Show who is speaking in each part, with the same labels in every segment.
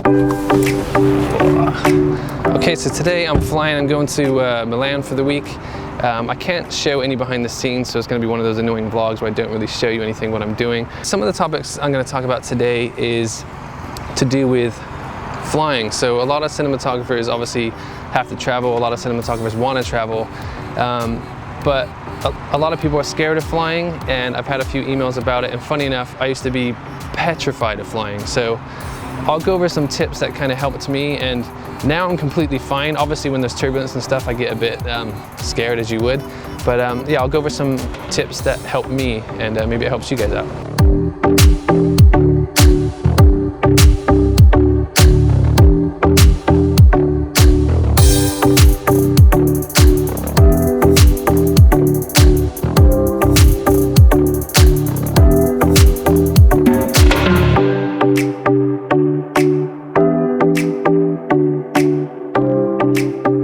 Speaker 1: Okay, so today I'm flying. I'm going to Milan for the week. I can't show any behind the scenes, so it's going to be one of those annoying vlogs where I don't really show you anything what I'm doing. Some of the topics I'm going to talk about today is to do with flying. So a lot of cinematographers obviously have to travel. A lot of cinematographers want to travel, but a lot of people are scared of flying, and I've had a few emails about it. And funny enough, I used to be petrified of flying. So I'll go over some tips that kind of helped me, and now I'm completely fine. Obviously when there's turbulence and stuff, I get a bit scared, as you would. But yeah, I'll go over some tips that help me, and maybe it helps you guys out.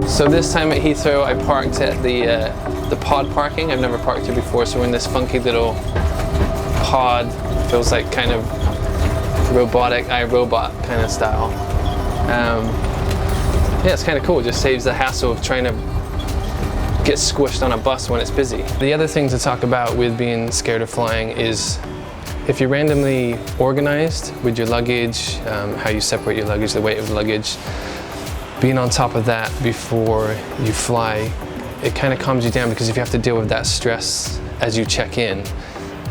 Speaker 1: So this time at Heathrow, I parked at the pod parking. I've never parked here before, so we're in this funky little pod. Feels like kind of robotic, iRobot kind of style. Yeah, it's kind of cool. It just saves the hassle of trying to get squished on a bus when it's busy. The other thing to talk about with being scared of flying is if you're randomly organized with your luggage, how you separate your luggage, the weight of the luggage, being on top of that before you fly, it kind of calms you down, because if you have to deal with that stress as you check in,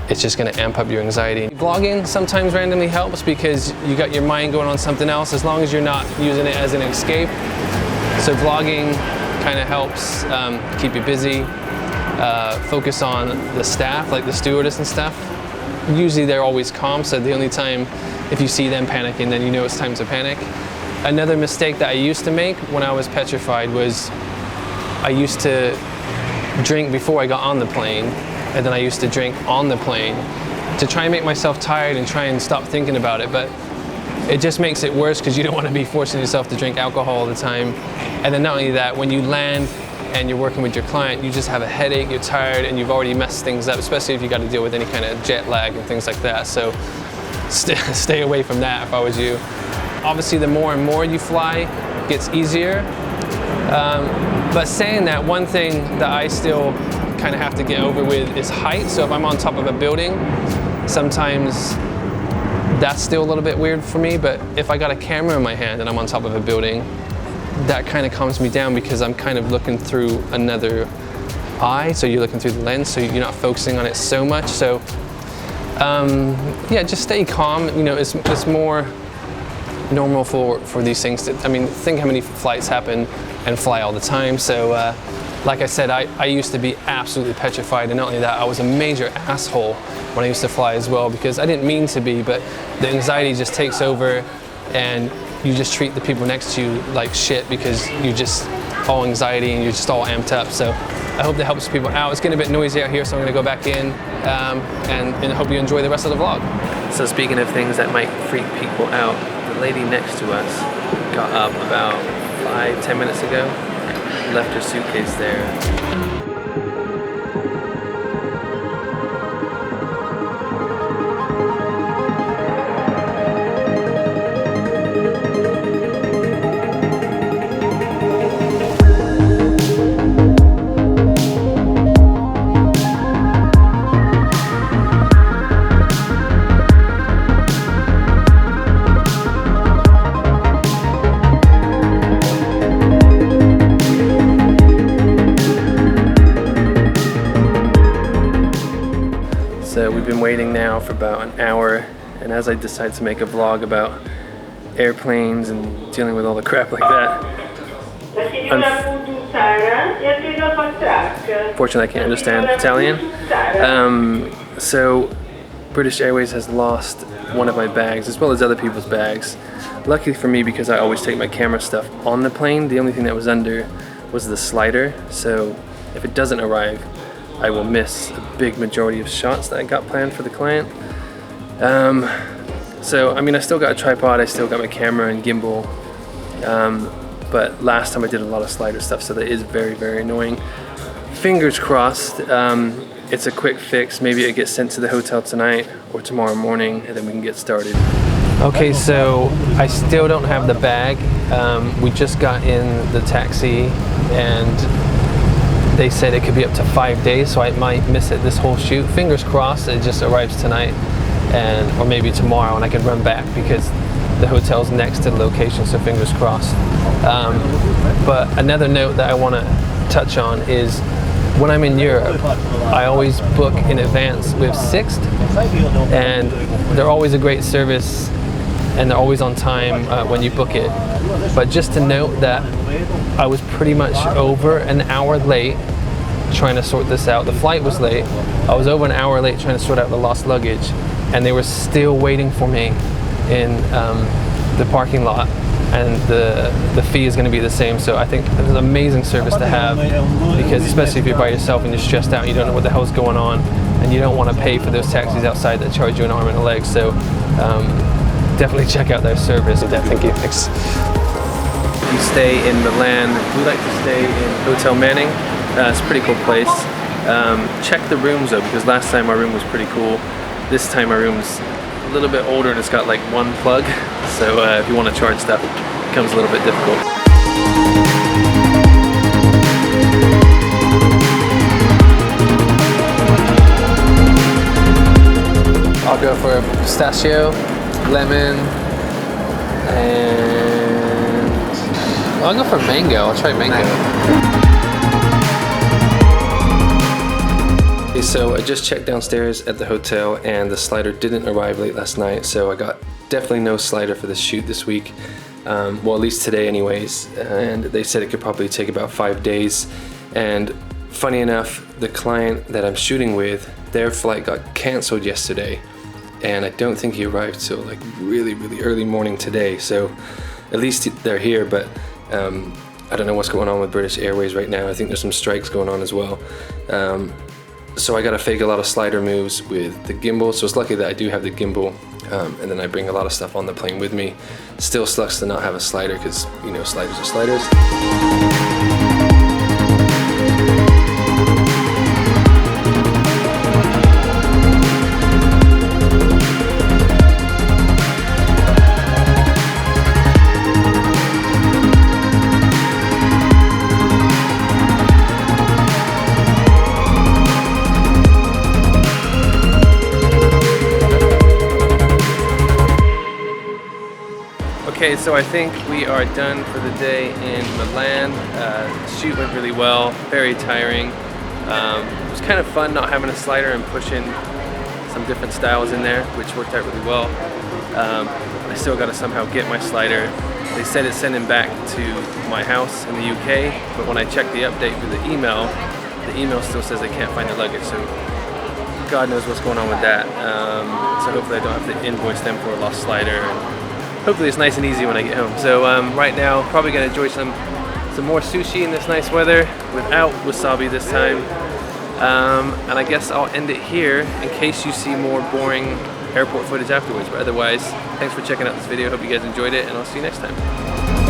Speaker 1: it's just going to amp up your anxiety. Vlogging sometimes randomly helps because you got your mind going on something else, as long as you're not using it as an escape. So vlogging kind of helps keep you busy, focus on the staff, like the stewardess and stuff. Usually they're always calm, so the only time if you see them panicking, then you know it's time to panic. Another mistake that I used to make when I was petrified was I used to drink before I got on the plane, and then I used to drink on the plane to try and make myself tired and try and stop thinking about it. But it just makes it worse, because you don't want to be forcing yourself to drink alcohol all the time. And then not only that, when you land and you're working with your client, you just have a headache, you're tired, and you've already messed things up, especially if you got to deal with any kind of jet lag and things like that. So stay away from that if I was you. Obviously, the more and more you fly, it gets easier. But saying that, one thing that I still kind of have to get over with is height. So if I'm on top of a building, sometimes that's still a little bit weird for me. But if I got a camera in my hand and I'm on top of a building, that kind of calms me down, because I'm kind of looking through another eye. So you're looking through the lens, so you're not focusing on it so much. So yeah, just stay calm. You know, it's more normal for these things to, I mean, think how many flights happen and fly all the time. So like I said, I used to be absolutely petrified, and not only that, I was a major asshole when I used to fly as well, because I didn't mean to be, but the anxiety just takes over, and you just treat the people next to you like shit, because you're just all anxiety and you're just all amped up. So I hope that helps people out. It's getting a bit noisy out here, so I'm gonna go back in, and I hope you enjoy the rest of the vlog. So speaking of things that might freak people out, the lady next to us got up about 5-10 minutes ago, left her suitcase there. So we've been waiting now for about an hour, and as I decide to make a vlog about airplanes and dealing with all the crap like that, unfortunately I can't understand Italian. So British Airways has lost one of my bags, as well as other people's bags. Luckily for me, because I always take my camera stuff on the plane, the only thing that was under was the slider. So if it doesn't arrive, I will miss a big majority of shots that I got planned for the client. So, I mean, I still got a tripod, I still got my camera and gimbal, but last time I did a lot of slider stuff, so that is very, very annoying. Fingers crossed, it's a quick fix. Maybe it gets sent to the hotel tonight or tomorrow morning, and then we can get started. Okay, so I still don't have the bag. We just got in the taxi and they said it could be up to 5 days, so I might miss it this whole shoot. Fingers crossed it just arrives tonight or maybe tomorrow and I can run back because the hotel's next to the location, so fingers crossed. But another note that I want to touch on is when I'm in Europe, I always book in advance with Sixt, and they're always a great service and they're always on time when you book it. But just to note that I was pretty much over an hour late trying to sort this out. The flight was late. I was over an hour late trying to sort out the lost luggage, and they were still waiting for me in the parking lot, and the fee is going to be the same. So I think it's an amazing service to have, because especially if you're by yourself and you're stressed out and you don't know what the hell's going on and you don't want to pay for those taxis outside that charge you an arm and a leg. So definitely check out their service. Thank you. Thanks. We stay in Milan. We like to stay in Hotel Manning. It's a pretty cool place. Check the rooms though, because last time our room was pretty cool. This time our room's a little bit older and it's got like one plug. So if you want to charge stuff, it becomes a little bit difficult. I'll go for a pistachio, lemon, and I'll go for mango. I'll try mango. Okay, so I just checked downstairs at the hotel and the slider didn't arrive late last night, so I got definitely no slider for the shoot this week. Well, at least today anyways, and they said it could probably take about 5 days. And funny enough, the client that I'm shooting with, their flight got canceled yesterday, and I don't think he arrived till like really early morning today. So at least they're here, but I don't know what's going on with British Airways right now. I think there's some strikes going on as well. So I gotta fake a lot of slider moves with the gimbal. So it's lucky that I do have the gimbal, and then I bring a lot of stuff on the plane with me. Still sucks to not have a slider, because you know, sliders are sliders. Okay, so I think we are done for the day in Milan. The shoot went really well, very tiring. It was kind of fun not having a slider and pushing some different styles in there, which worked out really well. I still got to somehow get my slider. They said it's sending back to my house in the UK, but when I checked the update through the email still says they can't find the luggage, so God knows what's going on with that. So hopefully I don't have to invoice them for a lost slider. Hopefully it's nice and easy when I get home. So right now, probably gonna enjoy some more sushi in this nice weather without wasabi this time. And I guess I'll end it here in case you see more boring airport footage afterwards. But otherwise, thanks for checking out this video. Hope you guys enjoyed it, and I'll see you next time.